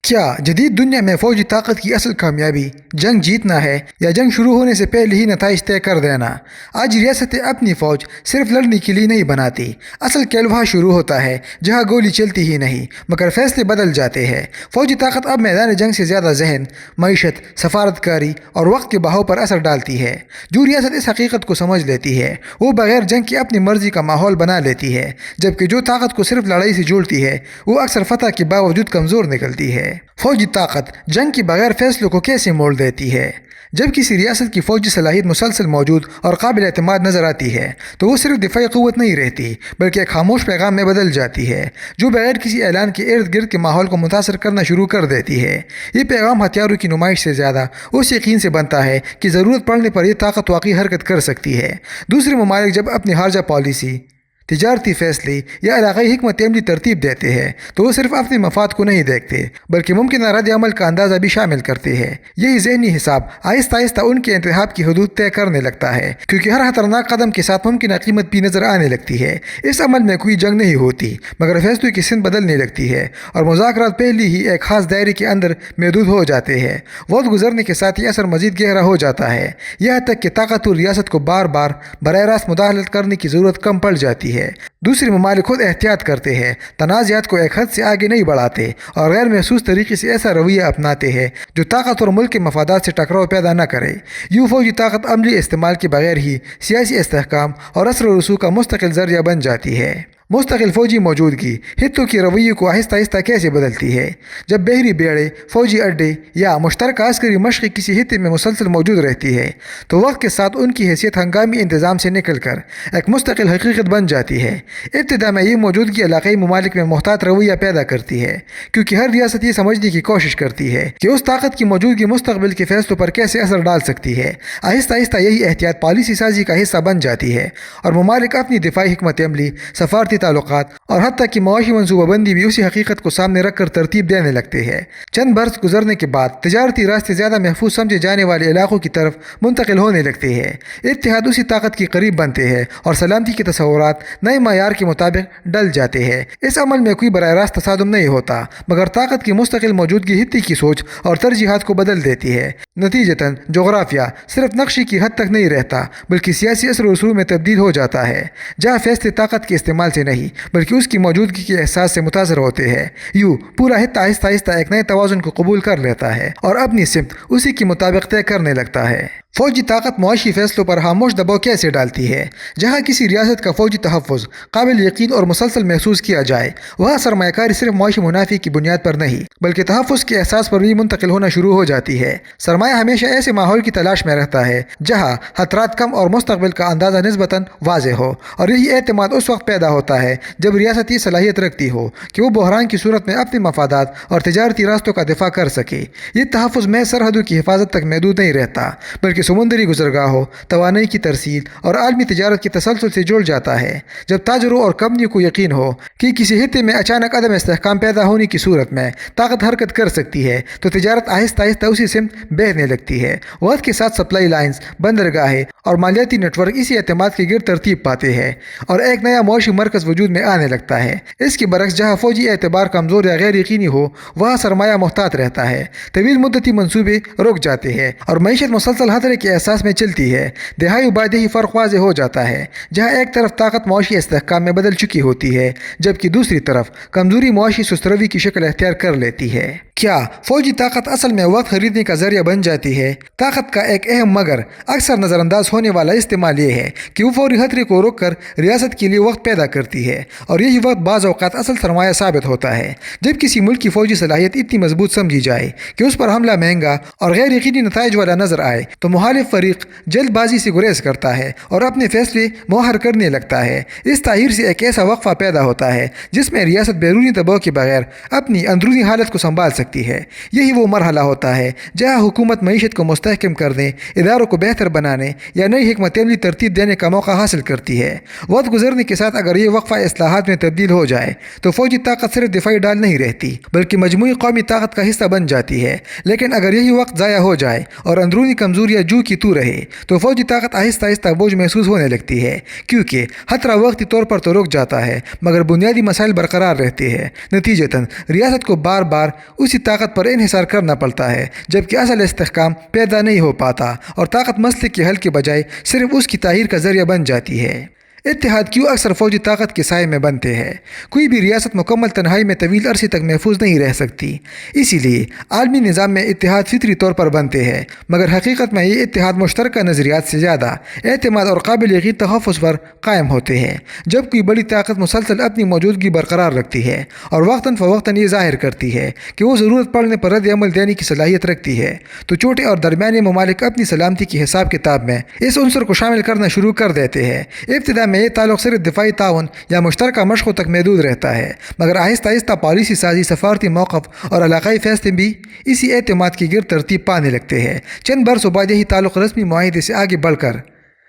کیا جدید دنیا میں فوجی طاقت کی اصل کامیابی جنگ جیتنا ہے یا جنگ شروع ہونے سے پہلے ہی نتائج طے کر دینا؟ آج ریاستیں اپنی فوج صرف لڑنے کے لیے نہیں بناتی۔ اصل کھیل وہاں شروع ہوتا ہے جہاں گولی چلتی ہی نہیں مگر فیصلے بدل جاتے ہیں۔ فوجی طاقت اب میدان جنگ سے زیادہ ذہن، معیشت، سفارتکاری اور وقت کے بہاؤ پر اثر ڈالتی ہے۔ جو ریاست اس حقیقت کو سمجھ لیتی ہے وہ بغیر جنگ کی اپنی مرضی کا ماحول بنا لیتی ہے، جبکہ جو طاقت کو صرف لڑائی سے جوڑتی ہے وہ اکثر فتح کے باوجود کمزور نکلتی ہے۔ فوجی طاقت جنگ کے بغیر فیصلوں کو کیسے موڑ دیتی ہے؟ جب کسی ریاست کی فوجی صلاحیت مسلسل موجود اور قابل اعتماد نظر آتی ہے تو وہ صرف دفاعی قوت نہیں رہتی بلکہ ایک خاموش پیغام میں بدل جاتی ہے جو بغیر کسی اعلان کے ارد گرد کے ماحول کو متاثر کرنا شروع کر دیتی ہے۔ یہ پیغام ہتھیاروں کی نمائش سے زیادہ اس یقین سے بنتا ہے کہ ضرورت پڑنے پر یہ طاقت واقعی حرکت کر سکتی ہے۔ دوسرے ممالک جب اپنی خارجہ پالیسی، تجارتی فیصلے یا علاقائی حکمت عملی ترتیب دیتے ہیں تو وہ صرف اپنے مفاد کو نہیں دیکھتے بلکہ ممکنہ رد عمل کا اندازہ بھی شامل کرتے ہیں۔ یہی ذہنی حساب آہستہ آہستہ ان کے انتخاب کی حدود طے کرنے لگتا ہے، کیونکہ ہر خطرناک قدم کے ساتھ ممکنہ قیمت بھی نظر آنے لگتی ہے۔ اس عمل میں کوئی جنگ نہیں ہوتی مگر فیصلوں کی سمت بدلنے لگتی ہے اور مذاکرات پہلے ہی ایک خاص دائرے کے اندر محدود ہو جاتے ہیں۔ وقت گزرنے کے ساتھ یہ اثر مزید گہرا ہو جاتا ہے، یہاں تک کہ طاقتور ریاست کو بار بار براہ راست مداخلت کرنے کی ضرورت کم پڑ جاتی ہے۔ دوسرے ممالک خود احتیاط کرتے ہیں، تنازعات کو ایک حد سے آگے نہیں بڑھاتے اور غیر محسوس طریقے سے ایسا رویہ اپناتے ہیں جو طاقت اور ملک کے مفادات سے ٹکراؤ پیدا نہ کرے۔ یوں فوجی طاقت عملی استعمال کے بغیر ہی سیاسی استحکام اور اثر و رسوخ کا مستقل ذریعہ بن جاتی ہے۔ مستقل فوجی موجودگی خطوں کے رویے کو آہستہ آہستہ کیسے بدلتی ہے؟ جب بحری بیڑے، فوجی اڈے یا مشترکہ عسکری مشقیں کسی خطے میں مسلسل موجود رہتی ہے تو وقت کے ساتھ ان کی حیثیت ہنگامی انتظام سے نکل کر ایک مستقل حقیقت بن جاتی ہے۔ ابتدا میں یہ موجودگی علاقائی ممالک میں محتاط رویہ پیدا کرتی ہے، کیونکہ ہر ریاست یہ سمجھنے کی کوشش کرتی ہے کہ اس طاقت کی موجودگی مستقبل کے فیصلوں پر کیسے اثر ڈال سکتی ہے۔ آہستہ آہستہ یہی احتیاط پالیسی سازی کا حصہ بن جاتی ہے اور ممالک اپنی دفاعی حکمت عملی، سفارتی تعلقات اور حتیٰ کہ معاشی منصوبہ بندی بھی اسی حقیقت کو سامنے رکھ کر ترتیب دینے لگتے ہیں۔ چند برس گزرنے کے بعد تجارتی راستے زیادہ محفوظ سمجھے جانے والے علاقوں کی طرف منتقل ہونے لگتے ہیں۔ اتحاد اسی طاقت کے قریب بنتے ہیں اور سلامتی کے تصورات نئے معیار کے مطابق ڈل جاتے ہیں۔ اس عمل میں کوئی براہ راست تصادم نہیں ہوتا مگر طاقت کی مستقل موجودگی خطے کی سوچ اور ترجیحات کو بدل دیتی ہے۔ نتیجتاً جغرافیہ صرف نقشے کی حد تک نہیں رہتا بلکہ سیاسی اثر و رسوخ میں تبدیل ہو جاتا ہے، جہاں فیصلے طاقت کے استعمال سے نہیں بلکہ اس کی موجودگی کے احساس سے متاثر ہوتے ہیں۔ یوں پورا خطہ آہستہ آہستہ ایک نئے توازن کو قبول کر لیتا ہے اور اپنی سمت اسی کے مطابق طے کرنے لگتا ہے۔ فوجی طاقت معاشی فیصلوں پر خاموش دباؤ کیسے ڈالتی ہے؟ جہاں کسی ریاست کا فوجی تحفظ قابل یقین اور مسلسل محسوس کیا جائے وہاں سرمایہ کاری صرف معاشی منافع کی بنیاد پر نہیں بلکہ تحفظ کے احساس پر بھی منتقل ہونا شروع ہو جاتی ہے۔ سرمایہ ہمیشہ ایسے ماحول کی تلاش میں رہتا ہے جہاں خطرات کم اور مستقبل کا اندازہ نسبتاً واضح ہو، اور یہی اعتماد اس وقت پیدا ہوتا ہے جب ریاست یہ صلاحیت رکھتی ہو کہ وہ بحران کی صورت میں اپنے مفادات اور تجارتی راستوں کا دفاع کر سکے۔ یہ تحفظ محض سرحدوں کی حفاظت تک محدود نہیں رہتا بلکہ سمندری گزرگاہوں، توانائی کی ترسیل اور عالمی تجارت کے تسلسل سے جڑ جاتا ہے۔ جب تاجروں اور کمپنیوں کو یقین ہو کہ کسی خطے میں اچانک عدم استحکام پیدا ہونے کی صورت میں طاقت حرکت کر سکتی ہے تو تجارت آہستہ آہستہ اسی سمت بہنے لگتی ہے۔ وقت کے ساتھ سپلائی لائنز، بندرگاہیں اور مالیاتی نیٹ ورک اسی اعتماد کے گرد ترتیب پاتے ہیں اور ایک نیا معاشی مرکز وجود میں آنے لگتا ہے۔ اس کے برعکس جہاں فوجی اعتبار کمزور یا غیر یقینی ہو وہاں سرمایہ محتاط رہتا ہے، طویل مدتی منصوبے رک جاتے ہیں اور معیشت مسلسل خطرے کے احساس میں چلتی ہے۔ دہائی بعد ہی فرق واضح ہو جاتا ہے، جہاں ایک طرف طاقت معاشی استحکام میں بدل چکی ہوتی ہے جبکہ دوسری طرف کمزوری معاشی سستروی کی شکل اختیار کر لیتی ہے۔ کیا فوجی طاقت اصل میں وقت خریدنے کا ذریعہ بن جاتی ہے؟ طاقت کا ایک اہم مگر اکثر نظر انداز ہونے والا استعمال یہ ہے کہ وہ فوری خطرے کو روک کر ریاست کے لیے وقت پیدا کرتی ہے، اور یہی وقت بعض اوقات اصل سرمایہ ثابت ہوتا ہے۔ جب کسی ملک کی فوجی صلاحیت اتنی مضبوط سمجھی جائے کہ اس پر حملہ مہنگا اور غیر یقینی نتائج والا نظر آئے تو مخالف فریق جلد بازی سے گریز کرتا ہے اور اپنے فیصلے مؤخر کرنے لگتا ہے۔ اس تاخیر سے ایک ایسا وقفہ پیدا ہوتا ہے جس میں ریاست بیرونی دباؤ کے بغیر اپنی اندرونی حالت کو سنبھال سکتی ہے۔ یہی وہ مرحلہ ہوتا ہے جہاں حکومت معیشت کو مستحکم کرنے، اداروں کو بہتر بنانے یا نئی حکمت عملی ترتیب دینے کا موقع حاصل کرتی ہے۔ وقت گزرنے کے ساتھ اگر یہ وقفہ اصلاحات میں تبدیل ہو جائے تو فوجی طاقت صرف دفاعی ڈال نہیں رہتی بلکہ مجموعی قومی طاقت کا حصہ بن جاتی ہے۔ لیکن اگر یہی وقت ضائع ہو جائے اور اندرونی کمزوریاں جو کی تو رہے تو فوجی طاقت آہستہ آہستہ بوجھ محسوس ہونے لگتی ہے، کیونکہ خطرہ وقتی طور پر تو رک جاتا ہے مگر بنیادی مسائل برقرار رہتے ہیں۔ نتیجتاً ریاست کو بار بار اسی طاقت پر انحصار کرنا پڑتا ہے، جبکہ اصل استحکام پیدا نہیں ہو پاتا اور طاقت مسئلے کے حل کے بجائے صرف اس کی تاہیر کا ذریعہ بن جاتی ہے۔ اتحاد کیوں اکثر فوجی طاقت کے سائے میں بنتے ہیں؟ کوئی بھی ریاست مکمل تنہائی میں طویل عرصے تک محفوظ نہیں رہ سکتی، اسی لیے عالمی نظام میں اتحاد فطری طور پر بنتے ہیں، مگر حقیقت میں یہ اتحاد مشترکہ نظریات سے زیادہ اعتماد اور قابل یقین تحفظ پر قائم ہوتے ہیں۔ جب کوئی بڑی طاقت مسلسل اپنی موجودگی برقرار رکھتی ہے اور وقتاً فوقتاً یہ ظاہر کرتی ہے کہ وہ ضرورت پڑنے پر رد عمل دینے کی صلاحیت رکھتی ہے، تو چھوٹے اور درمیانے ممالک اپنی سلامتی کی حساب کتاب میں اس عنصر کو شامل کرنا شروع کر دیتے ہیں۔ ابتدا میں یہ تعلق صرف دفاعی تعاون یا مشترکہ مشقوں تک محدود رہتا ہے، مگر آہستہ آہستہ پالیسی سازی، سفارتی موقف اور علاقائی فیصلے بھی اسی اعتماد کی گرد ترتیب پانے لگتے ہیں۔ چند برسوں بعد یہی تعلق رسمی معاہدے سے آگے بڑھ کر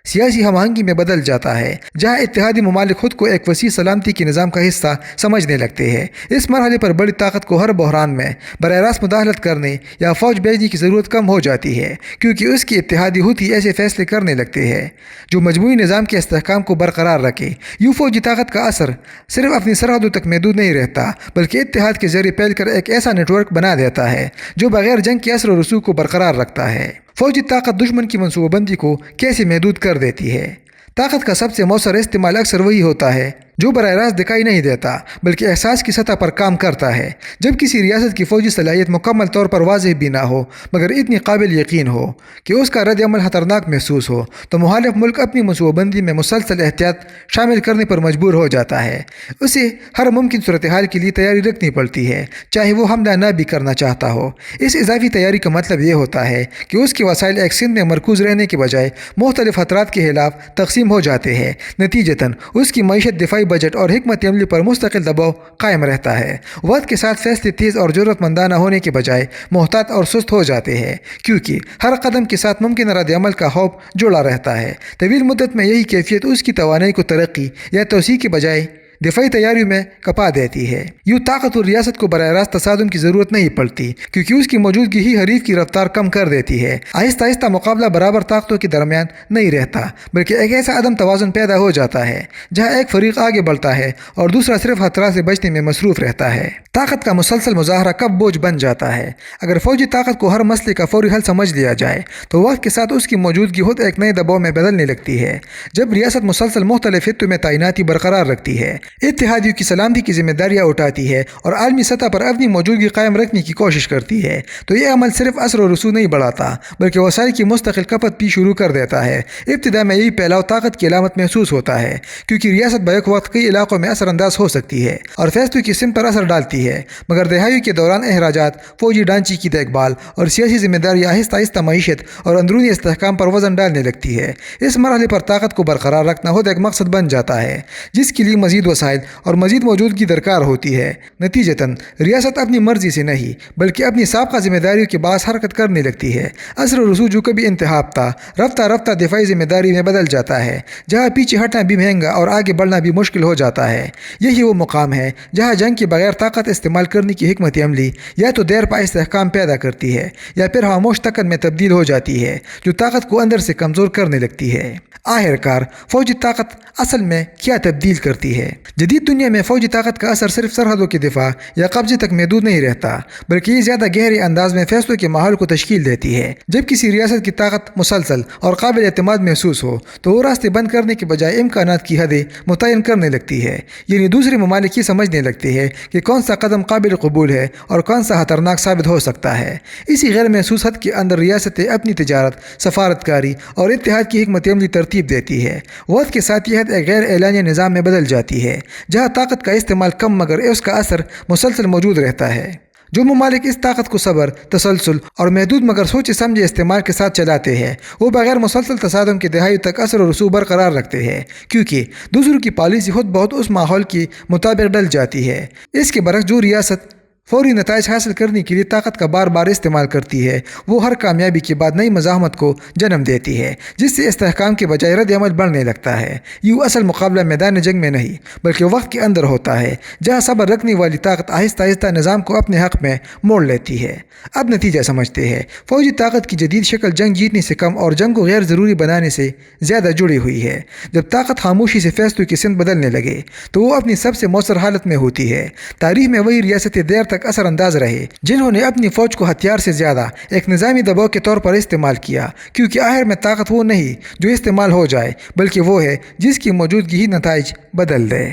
سیاسی ہم آہنگی میں بدل جاتا ہے، جہاں اتحادی ممالک خود کو ایک وسیع سلامتی کے نظام کا حصہ سمجھنے لگتے ہیں۔ اس مرحلے پر بڑی طاقت کو ہر بحران میں براہ راست مداخلت کرنے یا فوج بھیجنے کی ضرورت کم ہو جاتی ہے، کیونکہ اس کی اتحادی ہوتی ایسے فیصلے کرنے لگتے ہیں جو مجموعی نظام کے استحکام کو برقرار رکھے۔ یوں فوجی طاقت کا اثر صرف اپنی سرحدوں تک محدود نہیں رہتا، بلکہ اتحاد کے ذریعے پھیل کر ایک ایسا نیٹ ورک بنا دیتا ہے جو بغیر جنگ کے اثر و رسوخ کو برقرار رکھتا ہے۔ فوجی طاقت دشمن کی منصوبہ بندی کو کیسے محدود کر دیتی ہے؟ طاقت کا سب سے مؤثر استعمال اکثر وہی ہوتا ہے جو براہ راست دکھائی نہیں دیتا بلکہ احساس کی سطح پر کام کرتا ہے۔ جب کسی ریاست کی فوجی صلاحیت مکمل طور پر واضح بھی نہ ہو مگر اتنی قابل یقین ہو کہ اس کا رد عمل خطرناک محسوس ہو، تو مخالف ملک اپنی منصوبہ بندی میں مسلسل احتیاط شامل کرنے پر مجبور ہو جاتا ہے۔ اسے ہر ممکن صورتحال کے لیے تیاری رکھنی پڑتی ہے، چاہے وہ حملہ نہ بھی کرنا چاہتا ہو۔ اس اضافی تیاری کا مطلب یہ ہوتا ہے کہ اس کے وسائل ایک سمت میں مرکوز رہنے کے بجائے مختلف خطرات کے خلاف تقسیم ہو جاتے ہیں۔ نتیجتاً اس کی معیشت، دفاعی بجٹ اور حکمت عملی پر مستقل دباؤ قائم رہتا ہے۔ وقت کے ساتھ فیصلے تیز اور جرأت مندانہ ہونے کے بجائے محتاط اور سست ہو جاتے ہیں، کیونکہ ہر قدم کے ساتھ ممکن رد عمل کا خوف جڑا رہتا ہے۔ طویل مدت میں یہی کیفیت اس کی توانائی کو ترقی یا توسیع کے بجائے دفاعی تیاریوں میں کپا دیتی ہے۔ یوں طاقتور ریاست کو براہ راست تصادم کی ضرورت نہیں پڑتی، کیونکہ اس کی موجودگی ہی حریف کی رفتار کم کر دیتی ہے۔ آہستہ آہستہ مقابلہ برابر طاقتوں کے درمیان نہیں رہتا، بلکہ ایک ایسا عدم توازن پیدا ہو جاتا ہے جہاں ایک فریق آگے بڑھتا ہے اور دوسرا صرف خطرات سے بچنے میں مصروف رہتا ہے۔ طاقت کا مسلسل مظاہرہ کب بوجھ بن جاتا ہے؟ اگر فوجی طاقت کو ہر مسئلے کا فوری حل سمجھ لیا جائے تو وقت کے ساتھ اس کی موجودگی خود ایک نئے دباؤ میں بدلنے لگتی ہے۔ جب ریاست مسلسل مختلف خطوں میں تعیناتی برقرار رکھتی ہے، اتحادیوں کی سلامتی کی ذمہ داریاں اٹھاتی ہے اور عالمی سطح پر اپنی موجودگی قائم رکھنے کی کوشش کرتی ہے، تو یہ عمل صرف اثر و رسوخ نہیں بڑھاتا بلکہ وسائل کی مستقل کھپت بھی شروع کر دیتا ہے۔ ابتدا میں یہی پھیلاؤ طاقت کی علامت محسوس ہوتا ہے، کیونکہ ریاست بیک وقت کئی علاقوں میں اثر انداز ہو سکتی ہے اور فیصلوں کی سمت پر اثر ڈالتی ہے، مگر دہائیوں کے دوران اخراجات، فوجی ڈھانچے کی دیکھ بھال اور سیاسی ذمہ داری آہستہ آہستہ معیشت اور اندرونی استحکام پر وزن ڈالنے لگتی ہے۔ اس مرحلے پر طاقت کو برقرار رکھنا خود ایک مقصد بن جاتا ہے جس کے لیے مزید وسائل اور مزید موجودگی درکار ہوتی ہے۔ نتیجتاً ریاست اپنی مرضی سے نہیں بلکہ اپنی سابقہ ذمہ داریوں کے باعث حرکت کرنے لگتی ہے۔ اثر و رسوخ جو کبھی انتخاب تھا، رفتہ رفتہ دفاعی ذمہ داری میں بدل جاتا ہے، جہاں پیچھے ہٹنا بھی مہنگا اور آگے بڑھنا بھی مشکل ہو جاتا ہے۔ یہی وہ مقام ہے جہاں جنگ کے بغیر طاقت استعمال کرنے کی حکمت عملی یا تو دیر پا استحکام پیدا کرتی ہے یا پھر خاموش طاقت میں تبدیل ہو جاتی ہے جو طاقت کو اندر سے کمزور کرنے لگتی ہے۔ آخرکار فوجی طاقت اصل میں کیا تبدیل کرتی ہے؟ جدید دنیا میں فوجی طاقت کا اثر صرف سرحدوں کے دفاع یا قبضے تک محدود نہیں رہتا، بلکہ یہ زیادہ گہرے انداز میں فیصلوں کے ماحول کو تشکیل دیتی ہے۔ جب کسی ریاست کی طاقت مسلسل اور قابل اعتماد محسوس ہو تو وہ راستے بند کرنے کے بجائے امکانات کی حدیں متعین کرنے لگتی ہے، یعنی دوسرے ممالک یہ سمجھنے لگتے ہیں کہ کون سا قدم قابل قبول ہے اور کون سا خطرناک ثابت ہو سکتا ہے۔ اسی غیر محسوس حد کے اندر ریاستیں اپنی تجارت، سفارتکاری اور اتحاد کی حکمت عملی ترتیب دیتی ہے۔ وقت کے ساتھ یہ حد ایک غیر اعلانیہ نظام میں بدل جاتی ہے جہاں طاقت کا استعمال کم مگر اس کا اثر مسلسل موجود رہتا ہے۔ جو ممالک اس طاقت کو صبر، تسلسل اور محدود مگر سوچے سمجھے استعمال کے ساتھ چلاتے ہیں، وہ بغیر مسلسل تصادم کے دہائیوں تک اثر و رسوخ برقرار رکھتے ہیں، کیونکہ دوسروں کی پالیسی خود بہت اس ماحول کے مطابق ڈل جاتی ہے۔ اس کے برعکس جو ریاست فوری نتائج حاصل کرنے کے لیے طاقت کا بار بار استعمال کرتی ہے، وہ ہر کامیابی کے بعد نئی مزاحمت کو جنم دیتی ہے، جس سے استحکام کے بجائے رد عمل بڑھنے لگتا ہے۔ یوں اصل مقابلہ میدان جنگ میں نہیں بلکہ وقت کے اندر ہوتا ہے، جہاں صبر رکھنے والی طاقت آہستہ آہستہ نظام کو اپنے حق میں موڑ لیتی ہے۔ اب نتیجہ سمجھتے ہیں۔ فوجی طاقت کی جدید شکل جنگ جیتنے سے کم اور جنگ کو غیر ضروری بنانے سے زیادہ جڑی ہوئی ہے۔ جب طاقت خاموشی سے فیصلوں کی سمت بدلنے لگے تو وہ اپنی سب سے مؤثر حالت میں ہوتی ہے۔ تاریخ میں وہی ریاستیں دیر تک اثر انداز رہے جنہوں نے اپنی فوج کو ہتھیار سے زیادہ ایک نظامی دباؤ کے طور پر استعمال کیا، کیونکہ آخر میں طاقت وہ نہیں جو استعمال ہو جائے بلکہ وہ ہے جس کی موجودگی ہی نتائج بدل دے۔